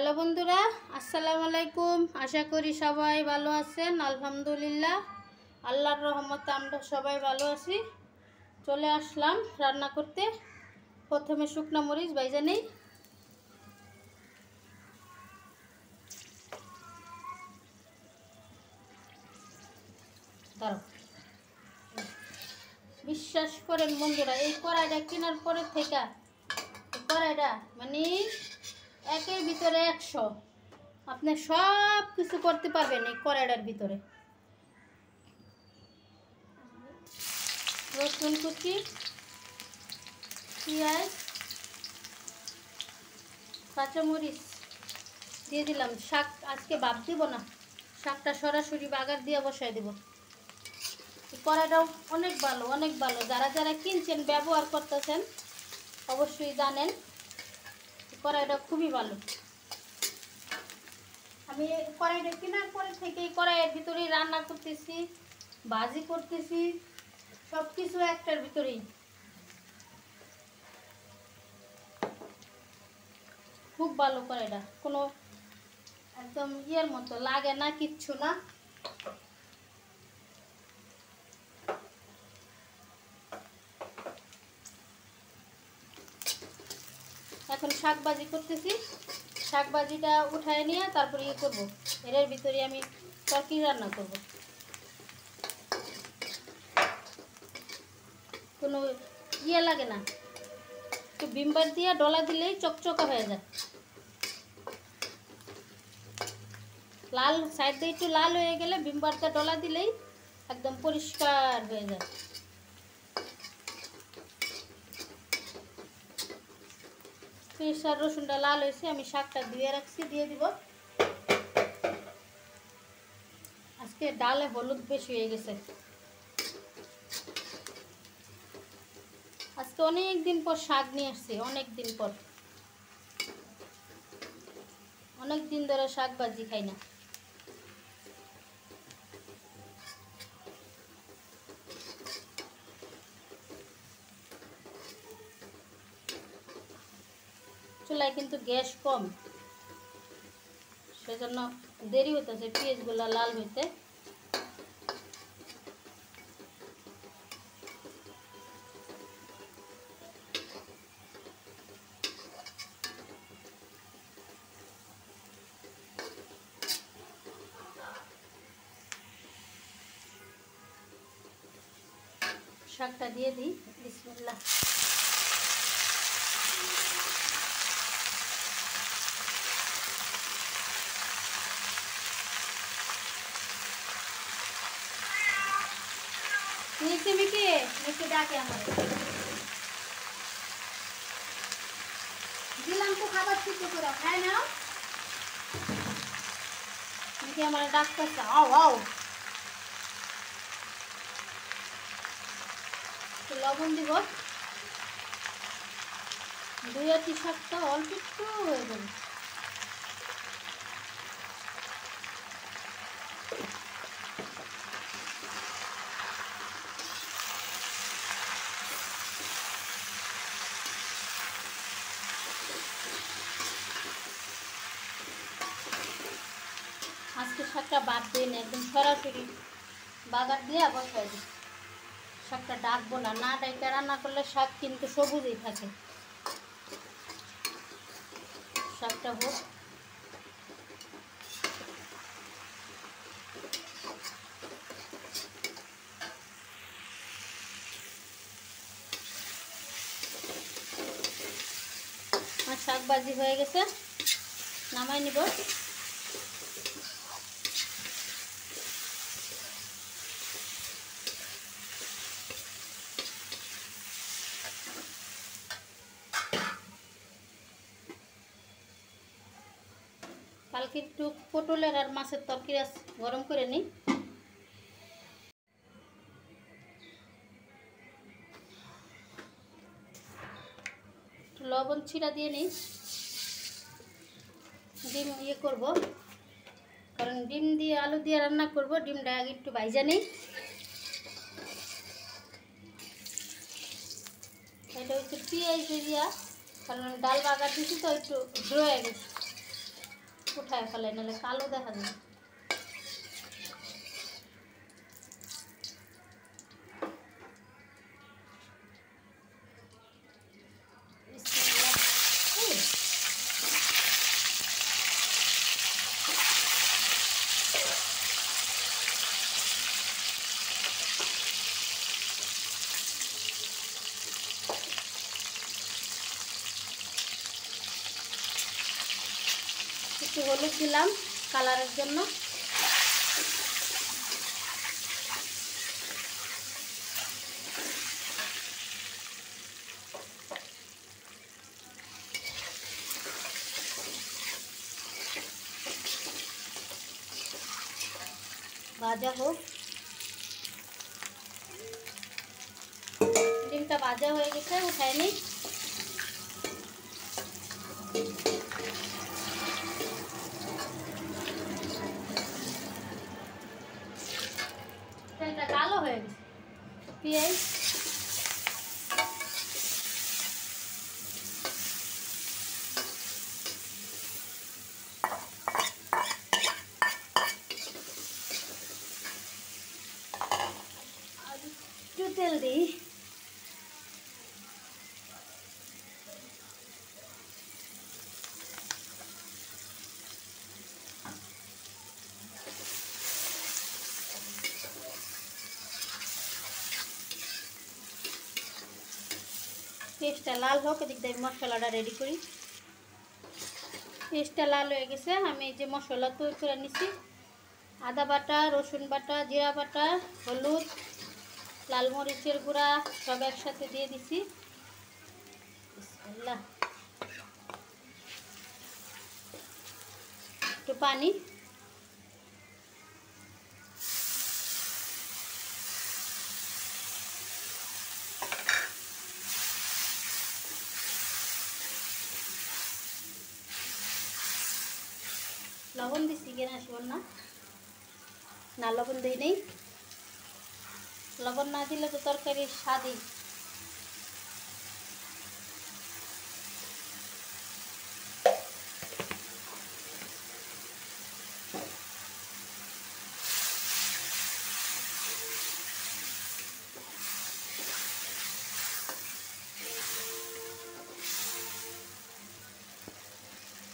Hello বন্ধুরা, আসসালামু আলাইকুম। আশা করি সবাই ভালো আছেন। আলহামদুলিল্লাহ, আল্লাহর রহমতে আমরা সবাই ভালো আছি। চলে আসলাম রান্না করতে। প্রথমে শুকনো মরিচ ভাইজা নেই। দাঁড়াও, বিশ্বাস করেন বন্ধুরা, এই কড়াইটা কেনার পরে থেকে কড়াইটা মানে একের ভিতরে 100 আপনি সব কিছু করতে পারবেন এই কড়াইটার ভিতরে। রসুন কুচি, পেঁয়াজ, কাঁচামরিচ দিয়ে দিলাম। শাক আজকে ভাপ দিব না, শাকটা সরাসরি বাগার দিয়ে বসাই দেব। কড়াইটাও অনেক ভালো, অনেক ভালো। যারা যারা কিনছেন, ব্যবহার করতেছেন, অবশ্যই জানেন কড়াইটা খুবই ভালো। আমি কড়াইটা কেনার পরে থেকে কড়াইয়ের ভিতরেই রান্না করতেছি, ভাজি করতেছি, সব কিছু একটার ভিতরেই। খুব ভালো কড়াইটা, কোনো একদম ইয়ের মতো লাগে না, কিচ্ছু না। এখন শাক ভাজি করতেছি। শাক ভাজিটা উঠায় নিয়ে তারপরে ইয়ে করবো, এর ভিতরে আমি তরকারি রান্না করব। কোনো ইয়ে লাগে না, একটু ভিমবার দিয়ে ডলা দিলেই চকচকা হয়ে যায়। লাল সাইড দিয়ে একটু লাল হয়ে গেলে ভিমবারটা ডলা দিলেই একদম পরিষ্কার হয়ে যায়। পেঁয়াজ আর রসুনটা লাল হয়েছে, আমি শাকটা ধুয়ে রাখছি, দিয়ে দিব। আজকে ডালে হলুদ বেশি হয়ে গেছে। আজকে অনেক দিন পর শাক নিয়ে আসছি, অনেক দিন পর, অনেক দিন ধরে শাক ভাজি খাই না। চুলায় কিন্তু গ্যাস কম, সেজন্য দেরি হইতেছে পেঁয়াজগুলো লাল হইতে। শাকটা দিয়ে দিই, বিসমিল্লাহ। নিচে মিকে নিচে ডাকে আমার দিলাম তো খাবার ঠিক করে খায় না, মিকে আমার ডাকতেছে, আও আও। লবণ দিব, দুই আটি শাকটা অল্প একটু হয়ে যাবে। আজকে শাকটা বাদ দিই না, একদম সরাসরি বাগার দিয়ে বসাই দিই। শাকটা ডাকবো না, না ডাইকে রান্না করলে শাক কিন্তু সবুজই থাকে। শাকটা হোক। আর শাক ভাজি হয়ে গেছে, নামাই নিব। কালকে একটু পটলের আর মাছের তরকারি গরম করে নিই। একটু লবণ ছিটা দিয়ে নিই। ডিম ইয়ে করবো, কারণ ডিম দিয়ে আলু দিয়ে রান্না করব। ডিমটা আগে একটু ভাইজা নিই। এটা হচ্ছে পেঁয়াজ দিয়া, কারণ ডাল বাগার দিচ্ছি তো একটু ড্রো হয়ে গেছে। উঠায় ফেলাই, নাহলে কালো দেখা যায়। একটু হলুদ দিলাম কালারের জন্য। ভাজা হোক, ডিমটা ভাজা হয়ে গেছে, উঠাই নিই। তেলটা কালো হয়ে গেছে। পেঁয়াজ, একটু তেল দিই। পেঁয়াজটা লাল হোক, এদিক দিয়ে মশলাটা রেডি করি। পেঁয়াজটা লাল হয়ে গেছে, আমি এই যে মশলা তৈরি করে নিছি, আদা বাটা, রসুন বাটা, জিরা বাটা, হলুদ, লাল মরিচের গুঁড়া সব একসাথে দিয়ে দিছি। বিসমিল্লাহ। একটু পানি, লবণ দিছি কিনা আসবেন না, না লবণ দিই নেই। লবণ না দিলে তো তরকারির স্বাদই।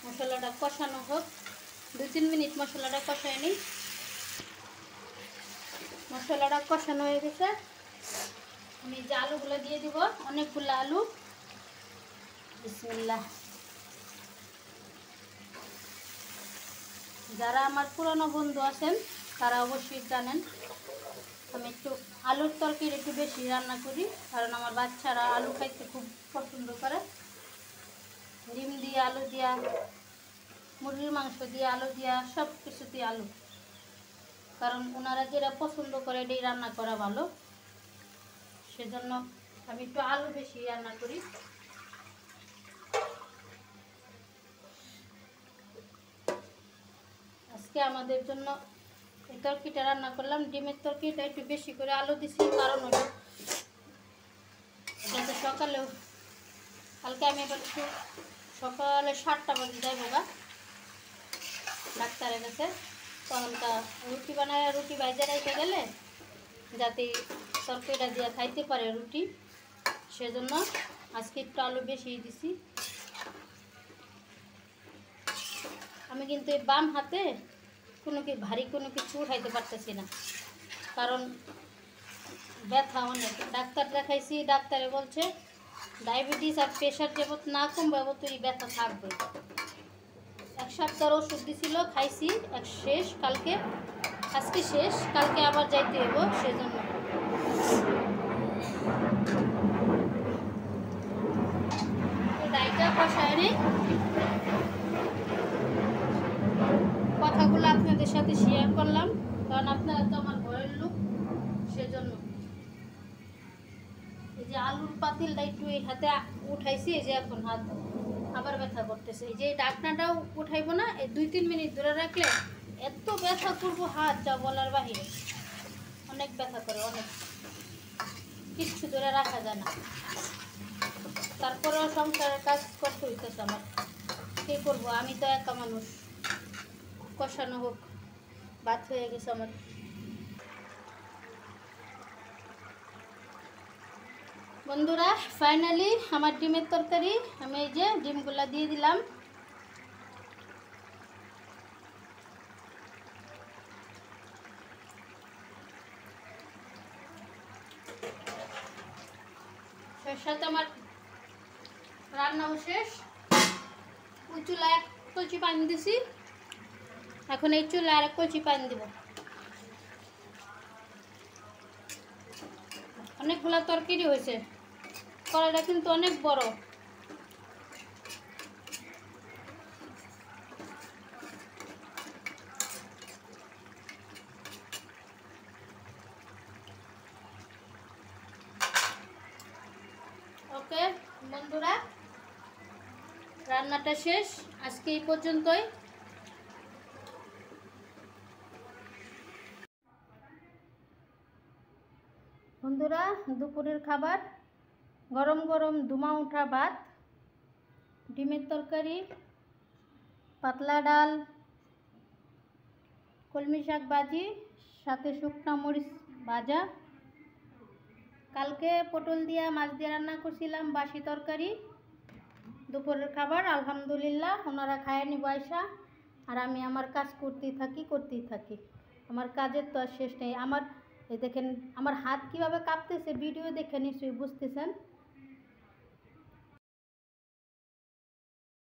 মশলাটা কষানো হোক, 2-3 মিনিট মশলাটা কষায় নিই। মশলাটা কষানো হয়ে গেছে, আমি যে আলুগুলো দিয়ে দিব, অনেকগুলো আলু। বিসমিল্লাহ। যারা আমার পুরনো বন্ধু আছেন তারা অবশ্যই জানেন আমি একটু আলুর তরকারি একটু বেশি রান্না করি, কারণ আমার বাচ্চারা আলু খাইতে খুব পছন্দ করে। ডিম দিয়ে আলু দিয়া, মুরগির মাংস দিয়ে আলু দিয়া, সব কিছুতে আলু, কারণ ওনারা যেটা পছন্দ করে এটাই রান্না করা ভালো। সেজন্য আমি একটু আলু বেশি রান্না করি। আজকে আমাদের জন্য এই তরকারিটা রান্না করলাম, ডিমের তরকারিটা একটু বেশি করে আলু দিছি, কারণ হলো যাতে সকালেও, কালকে আমি এবার একটু সকালে 7টা বাজে যাইবো গা ডাক্তারের কাছে, তখনটা রুটি বানায়, রুটি বাইজে রেখে গেলে যাতে তরকারিটা দিয়ে খাইতে পারে রুটি, সেজন্য আজকে একটু আলু বেশি দিছি। আমি কিন্তু এই বাম হাতে ভারী কোনো কিছু উঠাইতে পারতেছি না, কারণ ব্যথা অনেক। ডাক্তার দেখাইছি, ডাক্তারে বলছে ডায়াবেটিস আর প্রেশার যাবত না কমবে তৈরি ব্যথা থাকবে। 1 সপ্তাহ ওষুধ দিছিল, খাইছি, শেষ কালকে, আজকে শেষ, কালকে আবার যাইতে হইব। সেজন্য ডাইটা কষায় নেই, কথাগুলো আপনাদের সাথে শেয়ার করলাম, কারণ আপনারা তো আমার ঘরের লোক। সেজন্য এই যে আলুর পাতিলটা একটু এই হাতে উঠাইছি, এই যে এখন হাত আবার ব্যথা করতেছে। এই যে ডাকনাটাও উঠাইবো না, এই 2-3 মিনিট ধরে রাখলে এত ব্যথা করবো হাত, যা বলার বাহিরে। অনেক ব্যথা করে, অনেক, কিচ্ছু ধরে রাখা যায় না। তারপরেও সংসারের কাজ করতে হইতেছে আমার, কী করবো, আমি তো একা মানুষ। কষানো হোক। ভাত হয়ে গেছে আমার। বন্ধুরা ফাইনালি আমার ডিমের তরকারি, আমি এই যে ডিমগুলা দিয়ে দিলাম। এর সাথে আমার রান্নাও শেষ। ওই চুলায় 1 কলসি পানি দিছি, এখন এই চুলায় আর 1 কলসি পানি দিব। অনেকগুলা তরকারি হয়েছে, কড়াইটা কিন্তু অনেক বড়। ওকে বন্ধুরা, রান্নাটা শেষ, আজকে এই পর্যন্তই। বন্ধুরা দুপুরের খাবার, গরম গরম ধুমা ওঠা ভাত, ডিমের তরকারি, পাতলা ডাল, কলমি শাক ভাজি, সাথে শুকনা মরিচ ভাজা। কালকে পটল দিয়া মাছ দিয়ে রান্না করছিলাম, বাসি তরকারি। দুপুরের খাবার আলহামদুলিল্লাহ ওনারা খায় নিব আইসা, আর আমি আমার কাজ করতেই থাকি। আমার কাজের তো আর শেষ নেই। আমার এই দেখেন আমার হাত কিভাবে কাঁপতেছে, ভিডিও দেখে নিশ্চয়ই বুঝতেছেন।